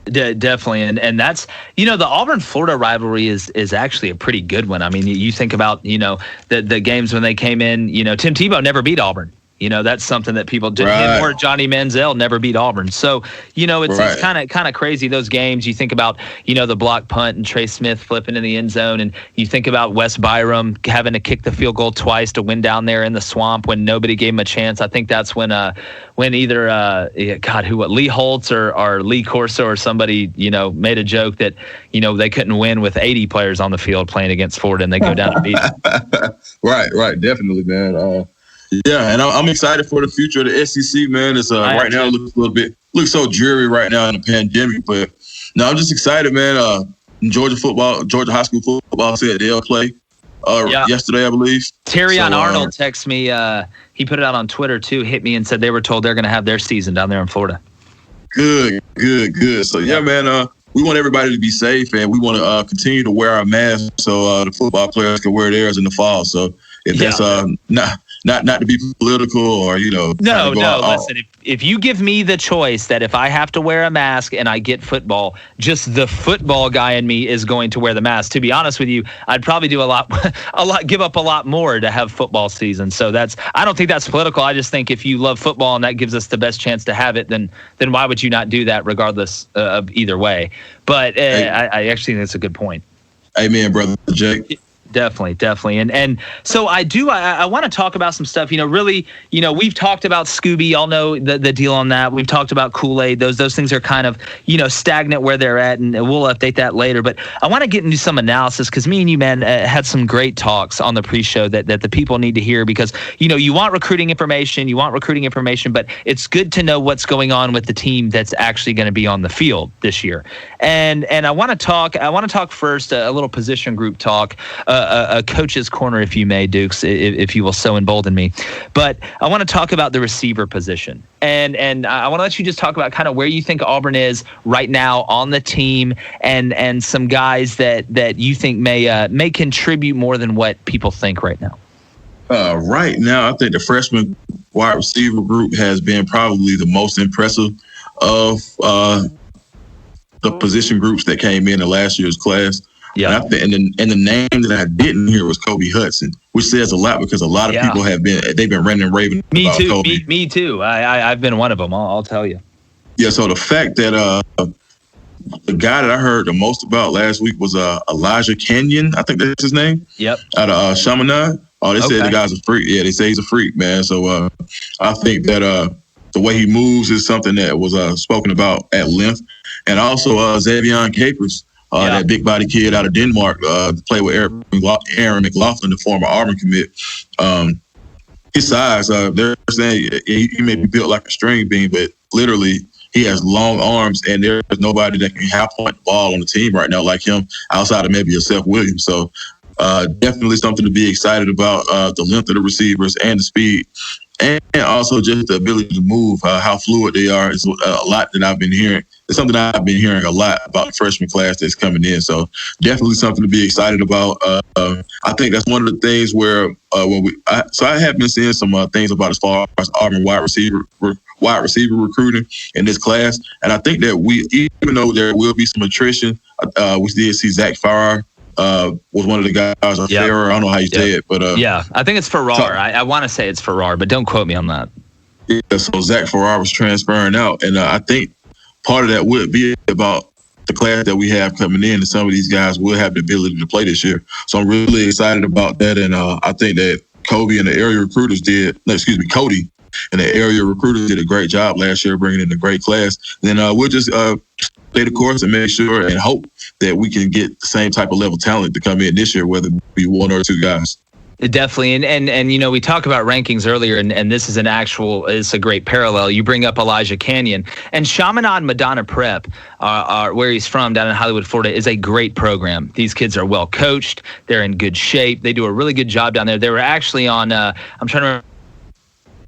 Definitely, and that's, the Auburn-Florida rivalry is actually a pretty good one. I mean, you think about, the games when they came in, Tim Tebow never beat Auburn. That's something that people did. Him or Johnny Manziel never beat Auburn. So, it's kind of crazy, those games. You think about, the block punt and Trey Smith flipping in the end zone, and you think about Wes Byram having to kick the field goal twice to win down there in the swamp when nobody gave him a chance. I think that's when either Lee Holtz or Lee Corso or somebody, made a joke that, they couldn't win with 80 players on the field playing against Florida, and they go down and beat them. Right, definitely, man. Yeah, and I'm excited for the future of the SEC, man. It's right now it looks so dreary right now in the pandemic, but no, I'm just excited, man. Georgia high school football said they'll play yesterday, I believe. Terrion Arnold texted me. He put it out on Twitter too. Hit me and said they were told they're going to have their season down there in Florida. Good. So yeah, man. We want everybody to be safe, and we want to continue to wear our masks so the football players can wear theirs in the fall. So if that's not to be political or No. Listen, if you give me the choice that if I have to wear a mask and I get football, just the football guy in me is going to wear the mask. To be honest with you, I'd probably do give up a lot more to have football season. So I don't think that's political. I just think if you love football and that gives us the best chance to have it, then why would you not do that regardless of either way? But I actually think that's a good point. Amen, brother Jake. Definitely. And so I want to talk about some stuff, really, we've talked about Scooby, y'all know the deal on that. We've talked about Kool-Aid. Those things are kind of, stagnant where they're at, and we'll update that later. But I want to get into some analysis, because me and you, man, had some great talks on the pre-show that the people need to hear, because, you want recruiting information, but it's good to know what's going on with the team that's actually going to be on the field this year. And I want to talk first a little position group talk a coach's corner, if you may, Dukes, if you will so embolden me. But I want to talk about the receiver position. And I want to let you just talk about kind of where you think Auburn is right now on the team and some guys that you think may contribute more than what people think right now. Right now, I think the freshman wide receiver group has been probably the most impressive of the position groups that came in last year's class. Yeah. And the name that I didn't hear was Kobe Hudson, which says a lot because a lot of people they've been ranting and raving about Kobe. Me too. I've been one of them. I'll tell you. Yeah. So the fact that the guy that I heard the most about last week was Elijah Kenyon. I think that's his name. Yep. Out of Chaminade. Oh, they said the guy's a freak. Yeah, they say he's a freak, man. So I think that the way he moves is something that was spoken about at length. And also Xavion Capers, that big body kid out of Denmark, played with Aaron McLaughlin, the former Auburn commit. His size, they're saying he may be built like a string bean, but literally he has long arms, and there's nobody that can half-point the ball on the team right now like him outside of maybe a Seth Williams. So definitely something to be excited about, the length of the receivers and the speed. And also just the ability to move, how fluid they are is a lot that I've been hearing. It's something that I've been hearing a lot about the freshman class that's coming in. So definitely something to be excited about. I think that's one of the things where I have been seeing some things about as far as Auburn wide receiver recruiting in this class. And I think that even though there will be some attrition, we did see Zach Farrar was one of the guys, Farrar, I don't know how you say it, but I think it's Farrar. I want to say it's Farrar, but don't quote me on that. Yeah, so Zach Farrar was transferring out, and I think part of that would be about the class that we have coming in, and some of these guys will have the ability to play this year. So I'm really excited about that, and I think that Cody and the area recruiters did a great job last year bringing in a great class. Then we'll just stay the course and make sure and hope that we can get the same type of level talent to come in this year, whether it be one or two guys. Definitely. And you know, we talked about rankings earlier, and this is it's a great parallel. You bring up Elijah Kenyon, and Chaminade Madonna Prep, where he's from down in Hollywood, Florida, is a great program. These kids are well coached. They're in good shape. They do a really good job down there. They were actually on, I'm trying to remember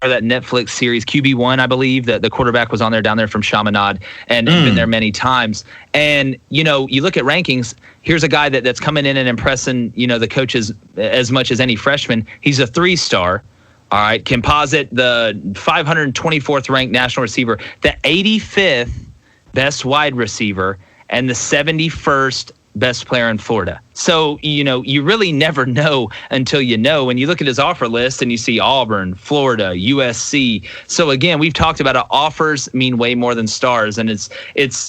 that Netflix series QB1, I believe, that the quarterback was on there down there from Chaminade and been there many times. And, you know, you look at rankings, here's a guy that's coming in and impressing, you know, the coaches as much as any freshman. He's a 3-star. All right. Composite, the 524th ranked national receiver, the 85th best wide receiver, and the 71st best player in Florida. So, you know, you really never know until you know. When you look at his offer list and you see Auburn, Florida, USC. So again, we've talked about it. Offers mean way more than stars, and it's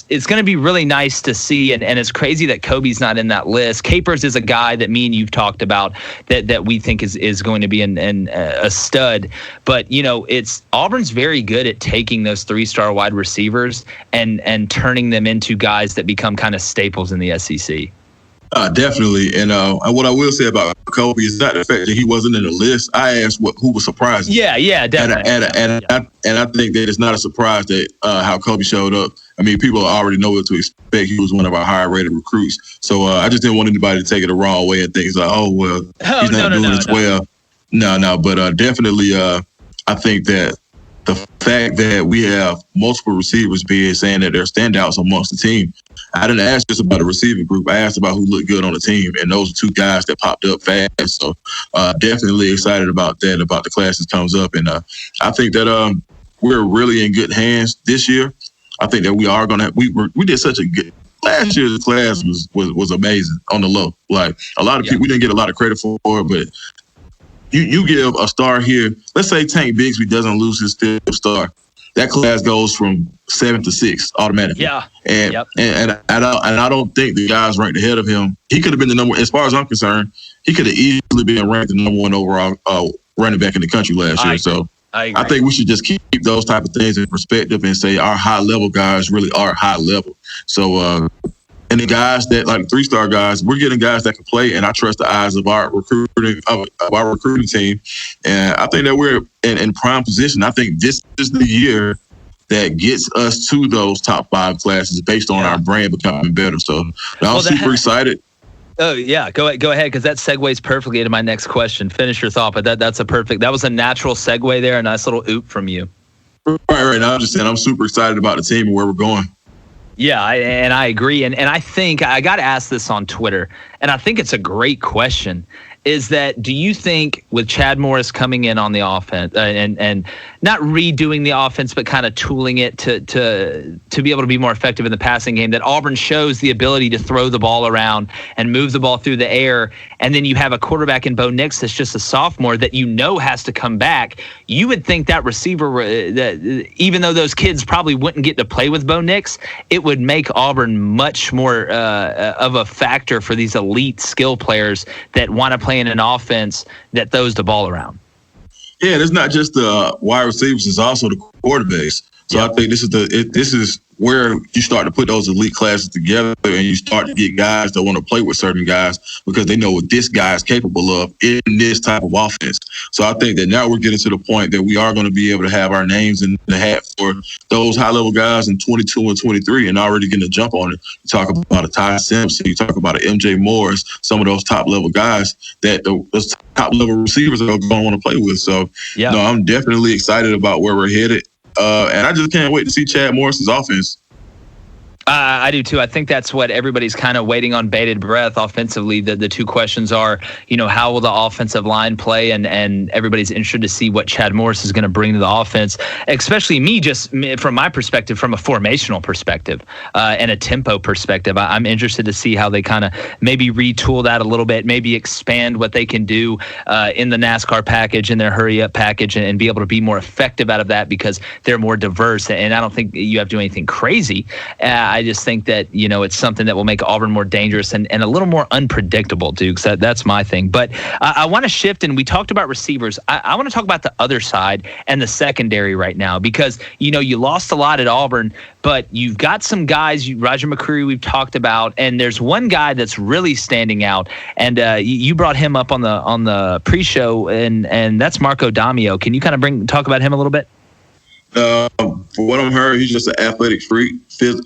going to be really nice to see. And it's crazy that Kobe's not in that list. Capers is a guy that me and you've talked about that we think is going to be a stud. But you know, Auburn's very good at taking those 3-star wide receivers and turning them into guys that become kind of staples in the SEC. Definitely. And what I will say about Kobe is not the fact that he wasn't in the list. I asked who was surprised. Yeah, definitely. And I think that it's not a surprise that how Kobe showed up. I mean, people already know what to expect. He was one of our higher rated recruits. So I just didn't want anybody to take it the wrong way and think it's like, he's not doing as well. No. But definitely, I think that the fact that we have multiple receivers saying that they're standouts amongst the team. I didn't ask just about the receiving group. I asked about who looked good on the team, and those are two guys that popped up fast. So definitely excited about that, about the class that comes up. And I think that we're really in good hands this year. I think that we are going to – we did such a good – last year's class was amazing on the low. Like a lot of people, we didn't get a lot of credit for it, but you give a star here. Let's say Tank Bigsby doesn't lose his 5th star. That class goes from 7 to 6 automatically. Yeah. And I don't think the guys ranked ahead of him. He could have been the number, as far as I'm concerned, he could have easily been ranked the number 1 overall running back in the country last year. So I think we should just keep those type of things in perspective and say our high level guys really are high level. So and the guys that like the 3-star guys, we're getting guys that can play, and I trust the eyes of our recruiting team. And I think that we're in prime position. I think this is the year that gets us to those top 5 classes based on our brand becoming better. So I'm super excited. Oh yeah, go ahead, because that segues perfectly into my next question. Finish your thought, but that was a natural segue there, a nice little oop from you. Right. Now I'm just saying I'm super excited about the team and where we're going. Yeah, I agree, and I think I got asked this on Twitter, and I think it's a great question. Is that, do you think with Chad Morris coming in on the offense and not redoing the offense, but kind of tooling it to be able to be more effective in the passing game, that Auburn shows the ability to throw the ball around and move the ball through the air, and then you have a quarterback in Bo Nix that's just a sophomore that has to come back? You would think that receiver, even though those kids probably wouldn't get to play with Bo Nix, it would make Auburn much more of a factor for these elite skill players that want to play in an offense that throws the ball around. Yeah, and it's not just the wide receivers; it's also the quarterbacks. So I think this is where you start to put those elite classes together, and you start to get guys that want to play with certain guys because they know what this guy is capable of in this type of offense. So I think that now we're getting to the point that we are going to be able to have our names in the hat for those high-level guys in 22 and 23 and already getting a jump on it. You talk about a Ty Simpson, you talk about an MJ Morris, some of those top-level guys that those top-level receivers are going to want to play with. So, no, I'm definitely excited about where we're headed. And I just can't wait to see Chad Morris's offense. I do too. I think that's what everybody's kind of waiting on bated breath offensively. The two questions are, how will the offensive line play? And everybody's interested to see what Chad Morris is going to bring to the offense, especially me, just from my perspective, from a formational perspective and a tempo perspective. I'm interested to see how they kind of maybe retool that a little bit, maybe expand what they can do in the NASCAR package, in their hurry-up package, and be able to be more effective out of that because they're more diverse. And I don't think you have to do anything crazy. I just think that, it's something that will make Auburn more dangerous and a little more unpredictable, Dukes. That's my thing. But I want to shift, and we talked about receivers. I want to talk about the other side and the secondary right now because, you lost a lot at Auburn, but you've got some guys, Roger McCreary we've talked about, and there's one guy that's really standing out, and you brought him up on the pre-show, and that's Marco Damio. Can you kind of talk about him a little bit? For what I'm hearing, he's just an athletic freak,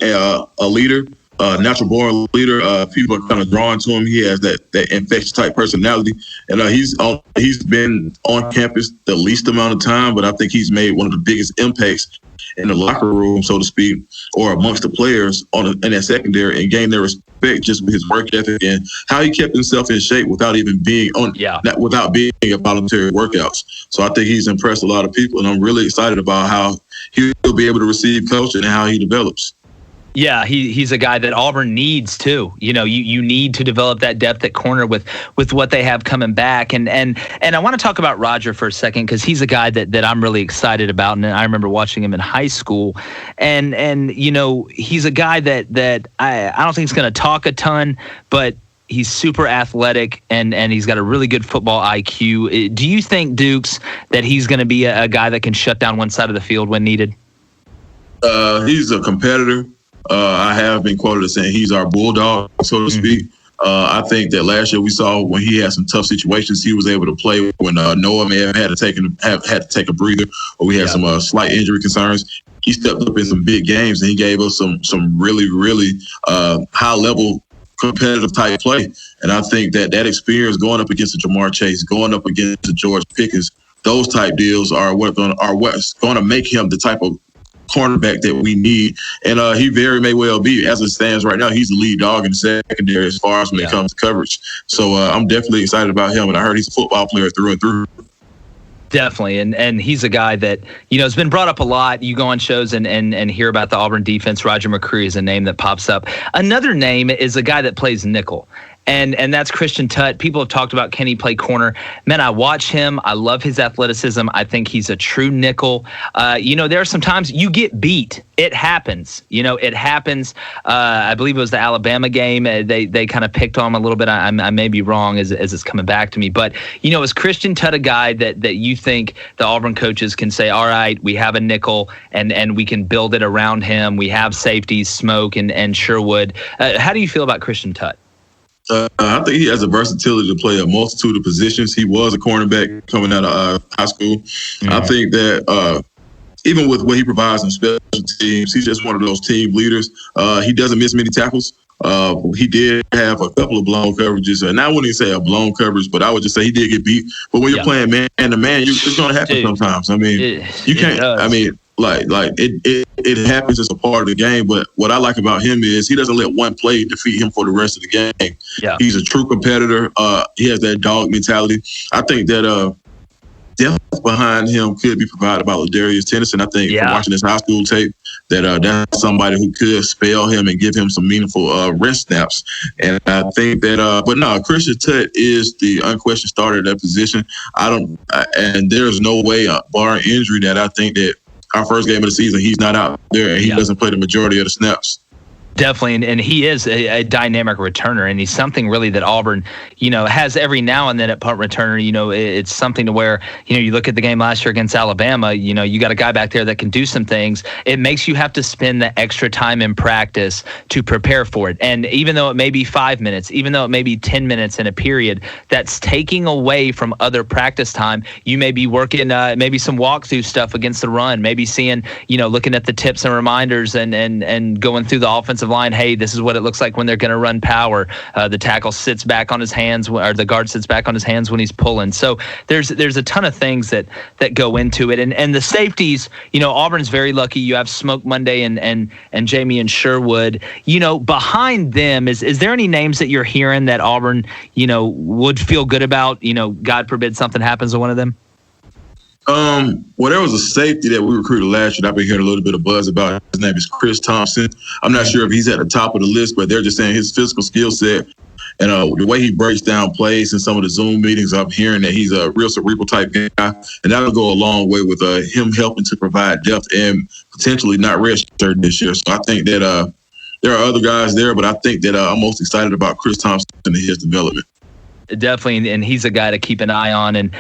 a leader, natural born leader. People are kind of drawn to him. He has that infectious type personality, and he's been on campus the least amount of time, but I think he's made one of the biggest impacts in the locker room, so to speak, or amongst the players in that secondary, and gained their respect just with his work ethic and how he kept himself in shape without even being without being a voluntary workouts. So I think he's impressed a lot of people, and I'm really excited about how he'll be able to receive coaching and how he develops. Yeah, he's a guy that Auburn needs too. You need to develop that depth at corner with what they have coming back. And I want to talk about Roger for a second because he's a guy that I'm really excited about. And I remember watching him in high school. And he's a guy that I don't think he's going to talk a ton, but he's super athletic and he's got a really good football IQ. Do you think, Dukes, that he's going to be a guy that can shut down one side of the field when needed? He's a competitor. I have been quoted as saying he's our bulldog, so to speak. I think that last year we saw when he had some tough situations, he was able to play when Noah may have had to take a breather, or we had some slight injury concerns. He stepped up in some big games and he gave us some really, really high level competitive type play. And I think that experience going up against the Jamar Chase, going up against the George Pickens, those type deals are what's going to make him the type of cornerback that we need, and he very may well be. As it stands right now, he's the lead dog in the secondary as far as when it comes to coverage. So I'm definitely excited about him, and I heard he's a football player through and through. Definitely, and he's a guy that has been brought up a lot. You go on shows and hear about the Auburn defense. Roger McCreary is a name that pops up. Another name is a guy that plays nickel. And that's Christian Tutt. People have talked about, can he play corner? Man, I watch him. I love his athleticism. I think he's a true nickel. There are some times you get beat. It happens. It happens. I believe it was the Alabama game. They kind of picked on him a little bit. I may be wrong as it's coming back to me. But, is Christian Tutt a guy that you think the Auburn coaches can say, all right, we have a nickel and we can build it around him. We have safeties, Smoke and Sherwood. How do you feel about Christian Tutt? I think he has the versatility to play a multitude of positions. He was a cornerback coming out of high school. Mm-hmm. I think that even with what he provides in special teams, he's just one of those team leaders. He doesn't miss many tackles, He did have a couple of blown coverages, and I wouldn't even say a blown coverage, but I would just say he did get beat. But when you're playing man to man, it's going to happen sometimes. I mean, you can't. I mean, like it happens as a part of the game. But what I like about him is he doesn't let one play defeat him for the rest of the game. Yeah. He's a true competitor. He has that dog mentality. I think that depth behind him could be provided by Ladarius Tennyson. I think from watching his high school tape that that's somebody who could spell him and give him some meaningful rest snaps. And I think that, but no, Christian Tutt is the unquestioned starter at that position. And there's no way, barring injury, that I think that our first game of the season, he's not out there and he doesn't play the majority of the snaps. Definitely, and he is a dynamic returner, and he's something really that Auburn, has every now and then at punt returner. It's something to where, you look at the game last year against Alabama, you got a guy back there that can do some things. It makes you have to spend the extra time in practice to prepare for it. And even though it may be 5 minutes, even though it may be 10 minutes in a period, that's taking away from other practice time. You may be working maybe some walkthrough stuff against the run, maybe seeing, looking at the tips and reminders and going through the offensive line. Hey, this is what it looks like when they're going to run power. The tackle sits back on his hands, or the guard sits back on his hands when he's pulling. So there's a ton of things that go into it. And the safeties, Auburn's very lucky. You have Smoke Monday and Jamie and Sherwood. Behind them, is there any names that you're hearing that Auburn, would feel good about? God forbid something happens to one of them. Well, there was a safety that we recruited last year that I've been hearing a little bit of buzz about. His name is Chris Thompson. I'm not sure if he's at the top of the list, but they're just saying his physical skill set and the way he breaks down plays in some of the Zoom meetings, I'm hearing that he's a real cerebral type guy, and that'll go a long way with him helping to provide depth and potentially not redshirt this year. So I think that there are other guys there, but I think that I'm most excited about Chris Thompson and his development. Definitely, and he's a guy to keep an eye on. And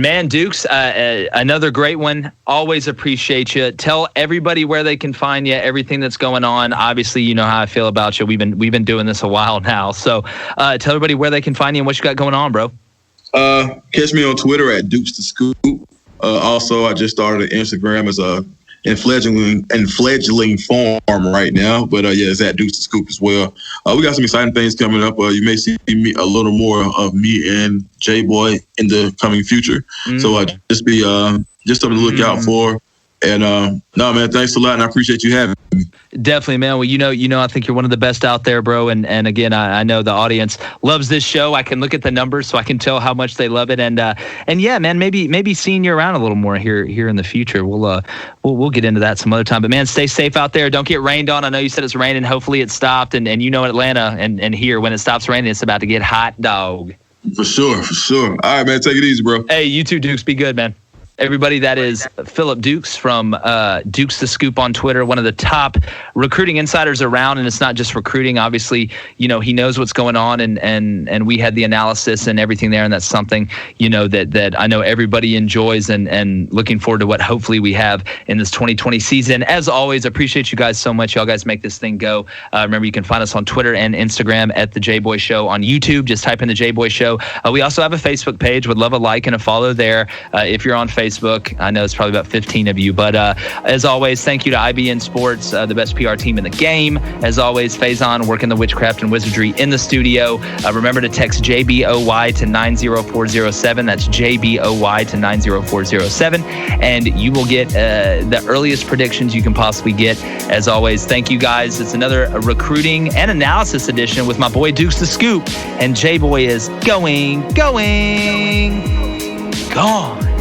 man, Dukes, another great one. Always appreciate you. Tell everybody where they can find you, everything that's going on. Obviously, you know how I feel about you. We've been doing this a while now. So tell everybody where they can find you and what you got going on, bro. Catch me on Twitter at Dukes the Scoop. Also, I just started an Instagram as in fledgling form right now, but it's at Dukes the Scoop as well. We got some exciting things coming up. You may see a little more of me and J-Boy in the coming future. So just something to look out for. And no, man, thanks a lot, and I appreciate you having me. Definitely, man. Well, I think you're one of the best out there, bro. And again, I know the audience loves this show. I can look at the numbers, so I can tell how much they love it. And yeah, man, maybe seeing you around a little more here in the future. We'll get into that some other time. But man, stay safe out there. Don't get rained on. I know you said it's raining. Hopefully it stopped. And Atlanta and here, when it stops raining, it's about to get hot, dog. For sure. All right, man. Take it easy, bro. Hey, you too, Dukes. Be good, man. Everybody, that is Phillip Dukes from Dukes the Scoop on Twitter, one of the top recruiting insiders around. And it's not just recruiting. Obviously, he knows what's going on, and we had the analysis and everything there. And that's something, that I know everybody enjoys and looking forward to what hopefully we have in this 2020 season. As always, appreciate you guys so much. Y'all guys make this thing go. Remember, you can find us on Twitter and Instagram at The J-Boy Show. On YouTube, just type in The J-Boy Show. We also have a Facebook page. Would love a like and a follow there. If you're on Facebook, I know it's probably about 15 of you, but as always, thank you to IBN Sports, the best PR team in the game. As always, Faison working the witchcraft and wizardry in the studio. Remember to text JBOY to 90407. That's JBOY to 90407, and you will get the earliest predictions you can possibly get. As always, thank you guys. It's another recruiting and analysis edition with my boy Dukes the Scoop, and J-Boy is gone.